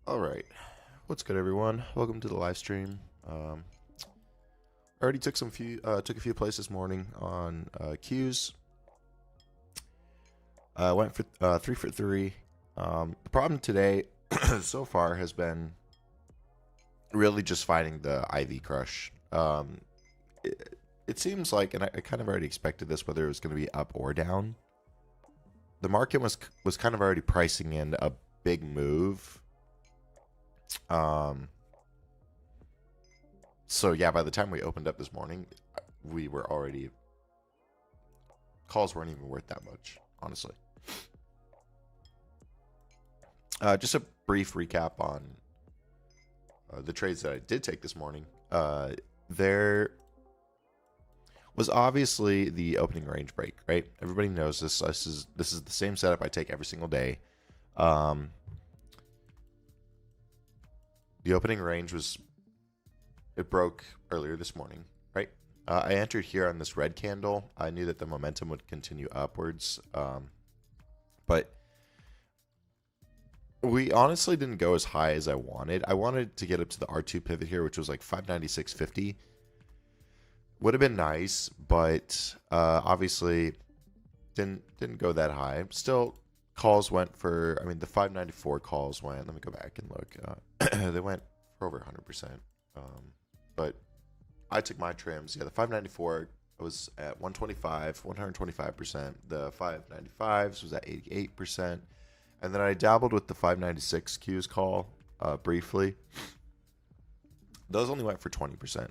All right, what's good, everyone? Welcome to the live stream. I already took a few plays this morning on Qs. Went for 3 for 3. The problem today so far has been really just finding the IV crush. It seems like, and I kind of already expected this, whether it was going to be up or down. The market was kind of already pricing in a big move. So yeah, by the time we opened up this morning, we were already, calls weren't even worth that much, honestly. Just a brief recap on the trades that I did take this morning. There was obviously the opening range break, right? Everybody knows this. This is the same setup I take every single day. The opening range it broke earlier this morning, right? I entered here on this red candle. I knew that the momentum would continue upwards, but we honestly didn't go as high as I wanted. I wanted to get up to the R2 pivot here, which was like 596.50. Would have been nice, but obviously didn't go that high. Still, calls went for, I mean, the 594 calls went, let me go back and look. They went for over 100%. But I took my trims. Yeah, the 594 was at 125, 125%. The 595s was at 88%. And then I dabbled with the 596 Qs call briefly. Those only went for 20%.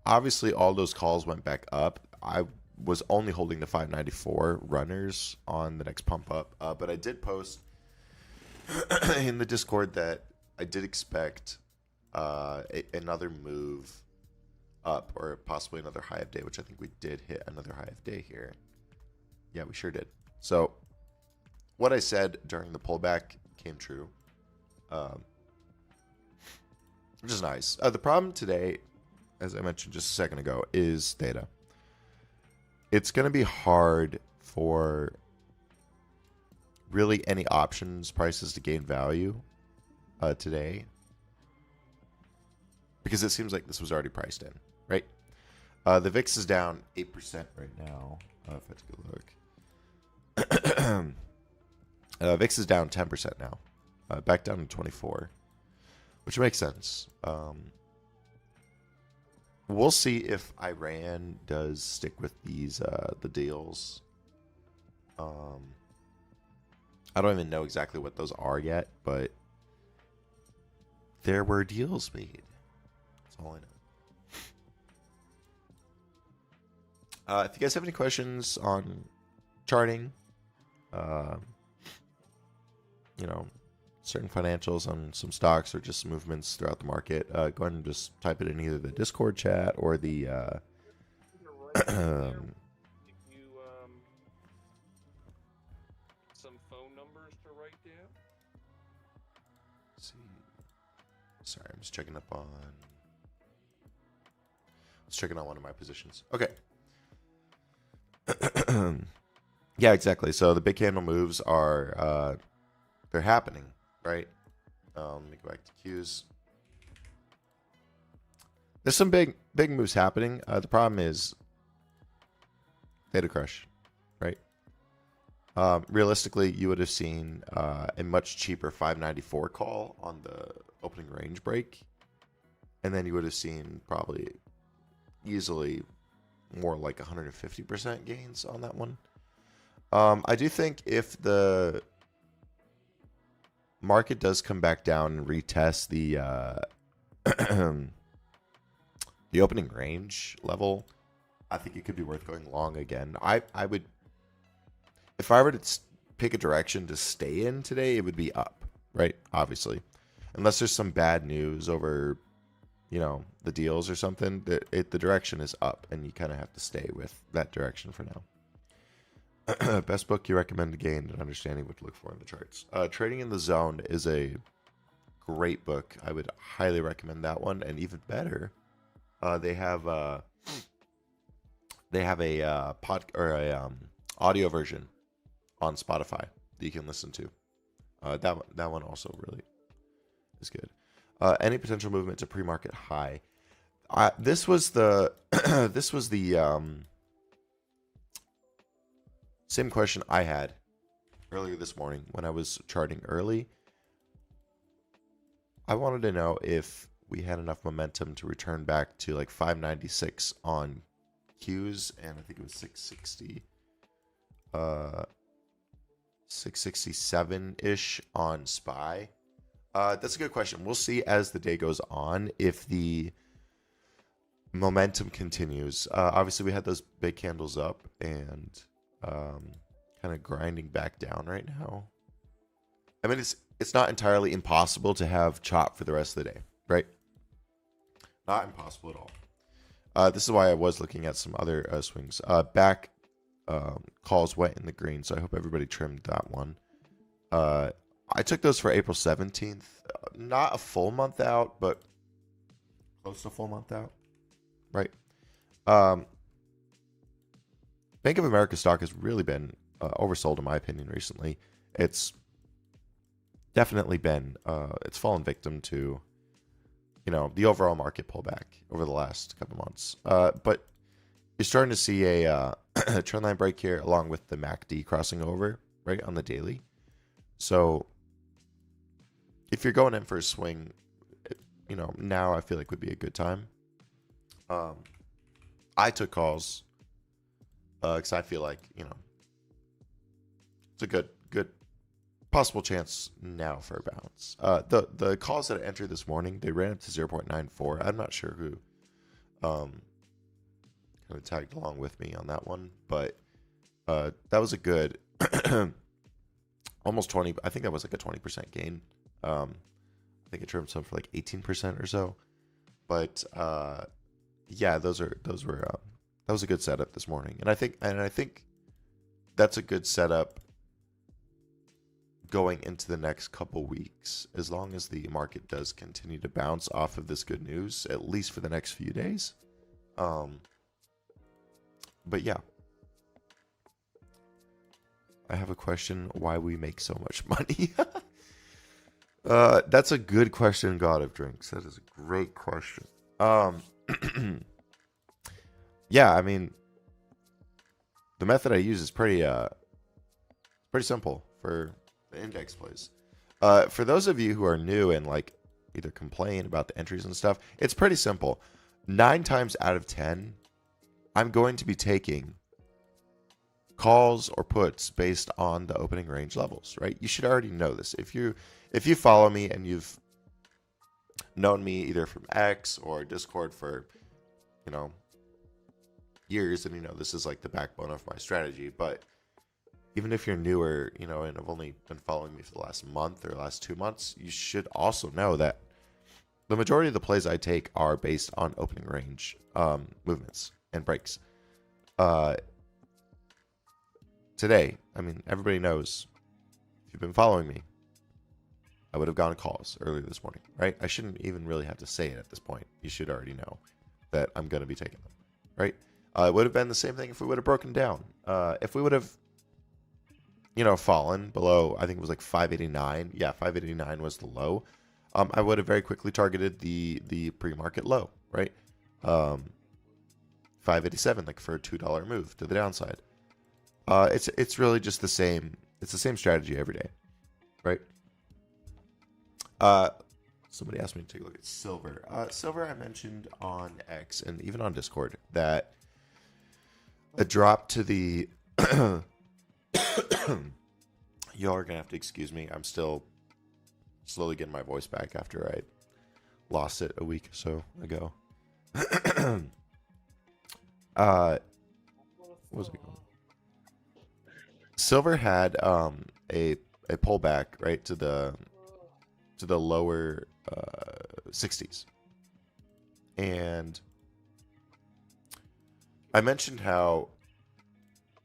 Obviously, all those calls went back up. I was only holding the 594 runners on the next pump up. But I did post in the Discord that I did expect another move up, or possibly another high of day, which I think we did hit another high of day here. Yeah, we sure did. So what I said during the pullback came true, which is nice. The problem today, as I mentioned just a second ago, is theta. It's going to be hard for really any options prices to gain value today, because it seems like this was already priced in, right? The VIX is down 8% right now. If I take a look. VIX is down 10% now. Back down to 24, which makes sense. We'll see if Iran does stick with these the deals. I don't even know exactly what those are yet, but there were deals made. That's all I know. If you guys have any questions on charting, certain financials on some stocks or just movements throughout the market, go ahead and just type it in either the Discord chat or the some phone numbers to write down. Let's see. Sorry, I'm just checking up on. Let's check on one of my positions. Okay. Yeah, exactly. So the big candle moves are they're happening, right? Let me go back to Qs. There's some big moves happening. The problem is theta crush, right? Realistically, you would have seen a much cheaper 594 call on the opening range break, and then you would have seen probably easily more like 150% gains on that one. I do think if the market does come back down and retest the the opening range level, I think it could be worth going long again. I would, if I were to pick a direction to stay in today, it would be up, right? Obviously, unless there's some bad news over, the deals or something. The direction is up, and you kind of have to stay with that direction for now. Best book you recommend to gain an understanding what to look for in the charts. Trading in the Zone is a great book. I would highly recommend that one, and even better, they have a audio version on Spotify that you can listen to. That one also really is good. Any potential movement to pre-market high. This was the same question I had earlier this morning when I was charting early. I wanted to know if we had enough momentum to return back to like 596 on Qs, and I think it was 660, 667-ish on SPY. That's a good question. We'll see as the day goes on if the momentum continues. Obviously, we had those big candles up and kind of grinding back down right now. I mean, it's not entirely impossible to have chop for the rest of the day, right? Not impossible at all. This is why I was looking at some other swings. Back calls went in the green, so I hope everybody trimmed that one. I took those for April 17th. Not a full month out, but close to a full month out. Right. Bank of America stock has really been oversold, in my opinion, recently. It's definitely been, it's fallen victim to, the overall market pullback over the last couple months. But you're starting to see a trendline break here along with the MACD crossing over, right, on the daily. So if you're going in for a swing, now I feel like would be a good time. I took calls because I feel like, it's a good possible chance now for a bounce. The calls that I entered this morning, they ran up to 0.94. I'm not sure who kind of tagged along with me on that one, but that was a good almost 20. I think that was like a 20% gain. I think it trimmed some for like 18% or so. But yeah, that was a good setup this morning, and I think that's a good setup going into the next couple weeks, as long as the market does continue to bounce off of this good news, at least for the next few days. But yeah, I have a question: why we make so much money? That's a good question, God of Drinks. That is a great question. Yeah, I mean, the method I use is pretty simple for the index plays. For those of you who are new and like either complain about the entries and stuff, it's pretty simple. 9 times out of 10, I'm going to be taking calls or puts based on the opening range levels, right? You should already know this. If you follow me and you've known me either from X or Discord for, years, and this is like the backbone of my strategy. But even if you're newer, and have only been following me for the last month or last 2 months, you should also know that the majority of the plays I take are based on opening range movements and breaks. Today, I mean, everybody knows, if you've been following me, I would have gone calls earlier this morning, right? I shouldn't even really have to say it at this point. You should already know that I'm going to be taking them, right? It would have been the same thing if we would have broken down. If we would have, fallen below, I think it was like 589. Yeah, 589 was the low. I would have very quickly targeted the pre-market low, right? 587, like for a $2 move to the downside. It's really just the same. It's the same strategy every day, right? Somebody asked me to take a look at silver. Silver, I mentioned on X and even on Discord that a drop to the y'all are gonna have to excuse me. I'm still slowly getting my voice back after I lost it a week or so ago. What was it called? Silver had a pullback right to the lower 60s. And I mentioned how,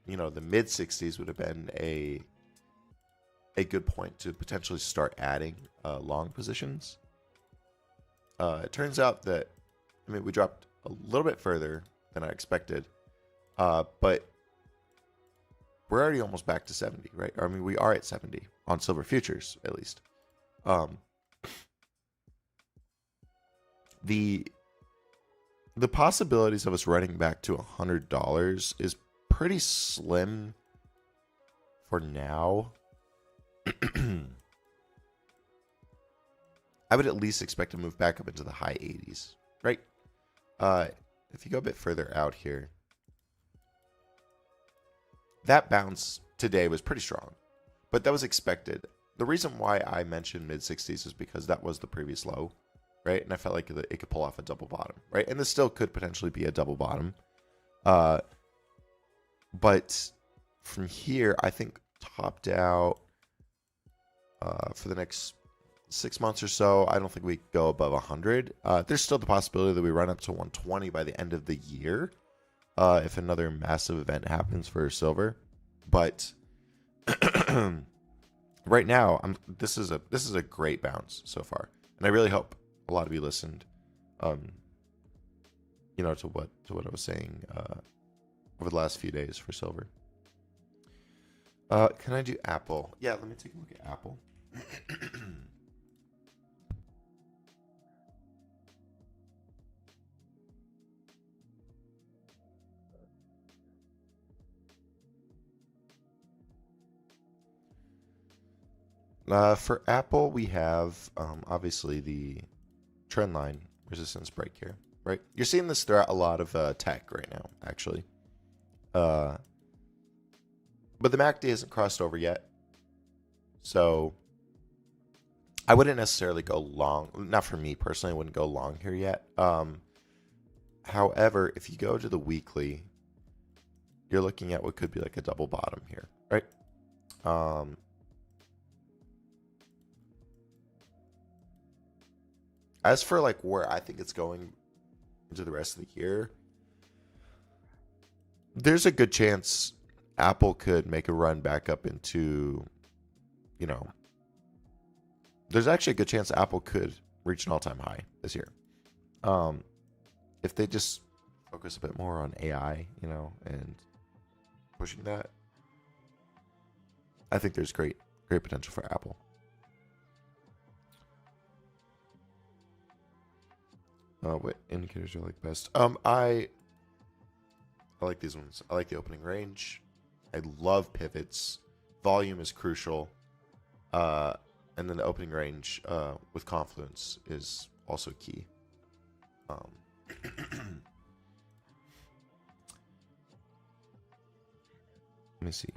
you know, the mid 60s would have been a good point to potentially start adding long positions. It turns out that, I mean, we dropped a little bit further than I expected, but we're already almost back to 70, right? I mean, we are at 70 on silver futures, at least. The possibilities of us running back to $100 is pretty slim for now. I would at least expect to move back up into the high 80s, right? If you go a bit further out here, that bounce today was pretty strong, but that was expected. The reason why I mentioned mid 60s is because that was the previous low, right? And I felt like it could pull off a double bottom, right? And this still could potentially be a double bottom. But from here, I think topped out for the next 6 months or so. I don't think we go above 100. There's still the possibility that we run up to 120 by the end of the year if another massive event happens for silver. But right now, this is a great bounce so far, and I really hope a lot of you listened. You know, to what I was saying over the last few days for silver. Can I do Apple? Yeah, let me take a look at Apple. For Apple, we have obviously the trend line resistance break here, right? You're seeing this throughout a lot of tech right now, actually. But the MACD hasn't crossed over yet. So I wouldn't necessarily go long. Not for me personally, I wouldn't go long here yet. However, if you go to the weekly, you're looking at what could be like a double bottom here, right? As for like where I think it's going into the rest of the year, there's a good chance Apple could make a run back up into, you know, there's actually a good chance Apple could reach an all-time high this year. If they just focus a bit more on AI, you know, and pushing that, I think there's great potential for Apple. What indicators do I like best? I like these ones. I like the opening range. I love pivots. Volume is crucial. And then the opening range with confluence is also key. Let me see.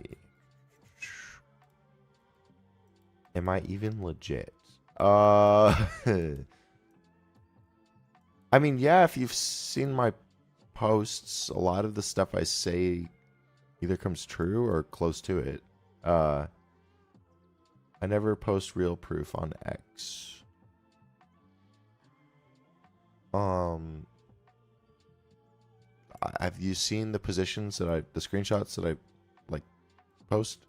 Am I even legit? I mean, yeah, if you've seen my posts, a lot of the stuff I say either comes true or close to it. I never post real proof on X. Have you seen the positions the screenshots that I like post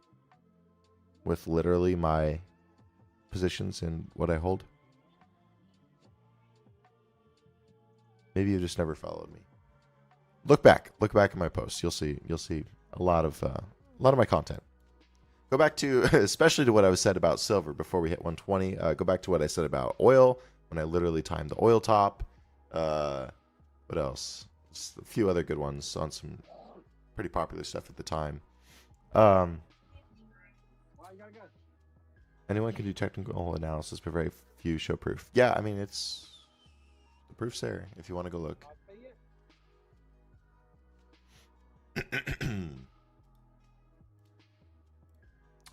with literally my positions and what I hold? Maybe you just never followed me. Look back at my posts. You'll see a lot of my content. Go back to, especially to what I was said about silver before we hit 120. Go back to what I said about oil when I literally timed the oil top. What else? Just a few other good ones on some pretty popular stuff at the time. Anyone can do technical analysis, but very few show proof. Yeah, I mean, the proof's there if you want to go look.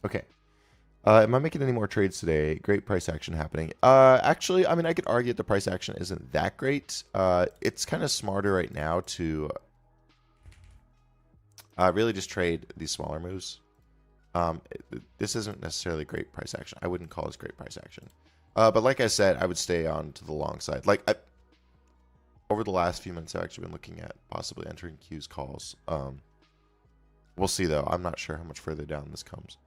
Okay. Am I making any more trades today? Great price action happening. Actually, I mean, I could argue that the price action isn't that great. It's kind of smarter right now to really just trade these smaller moves. This isn't necessarily great price action. I wouldn't call this great price action. But like I said, I would stay on to the long side. Over the last few months, I've actually been looking at possibly entering Q's calls. We'll see, though. I'm not sure how much further down this comes.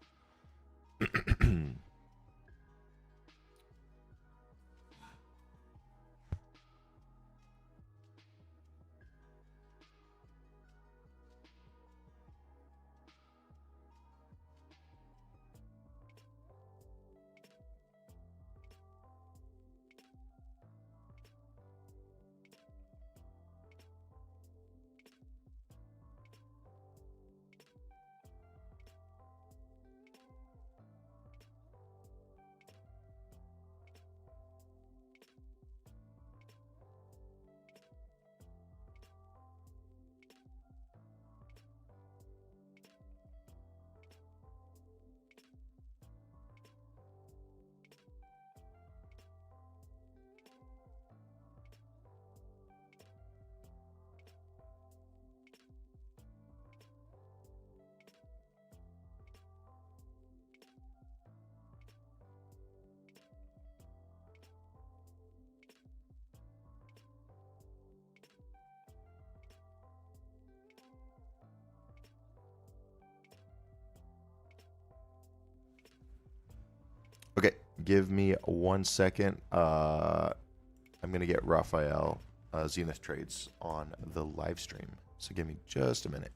Okay, give me 1 second. I'm gonna get Raphael Zenith trades on the live stream. So give me just a minute.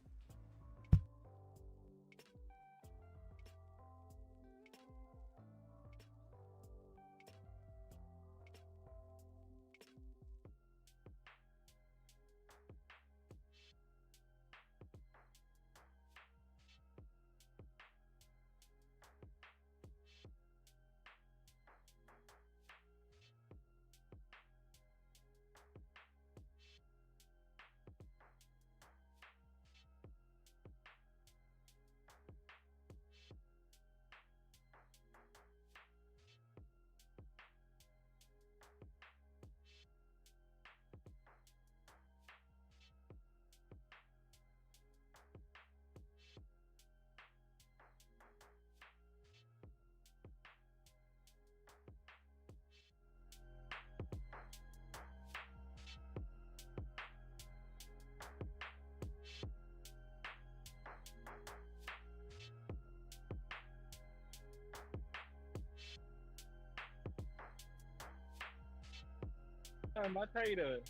I tell you the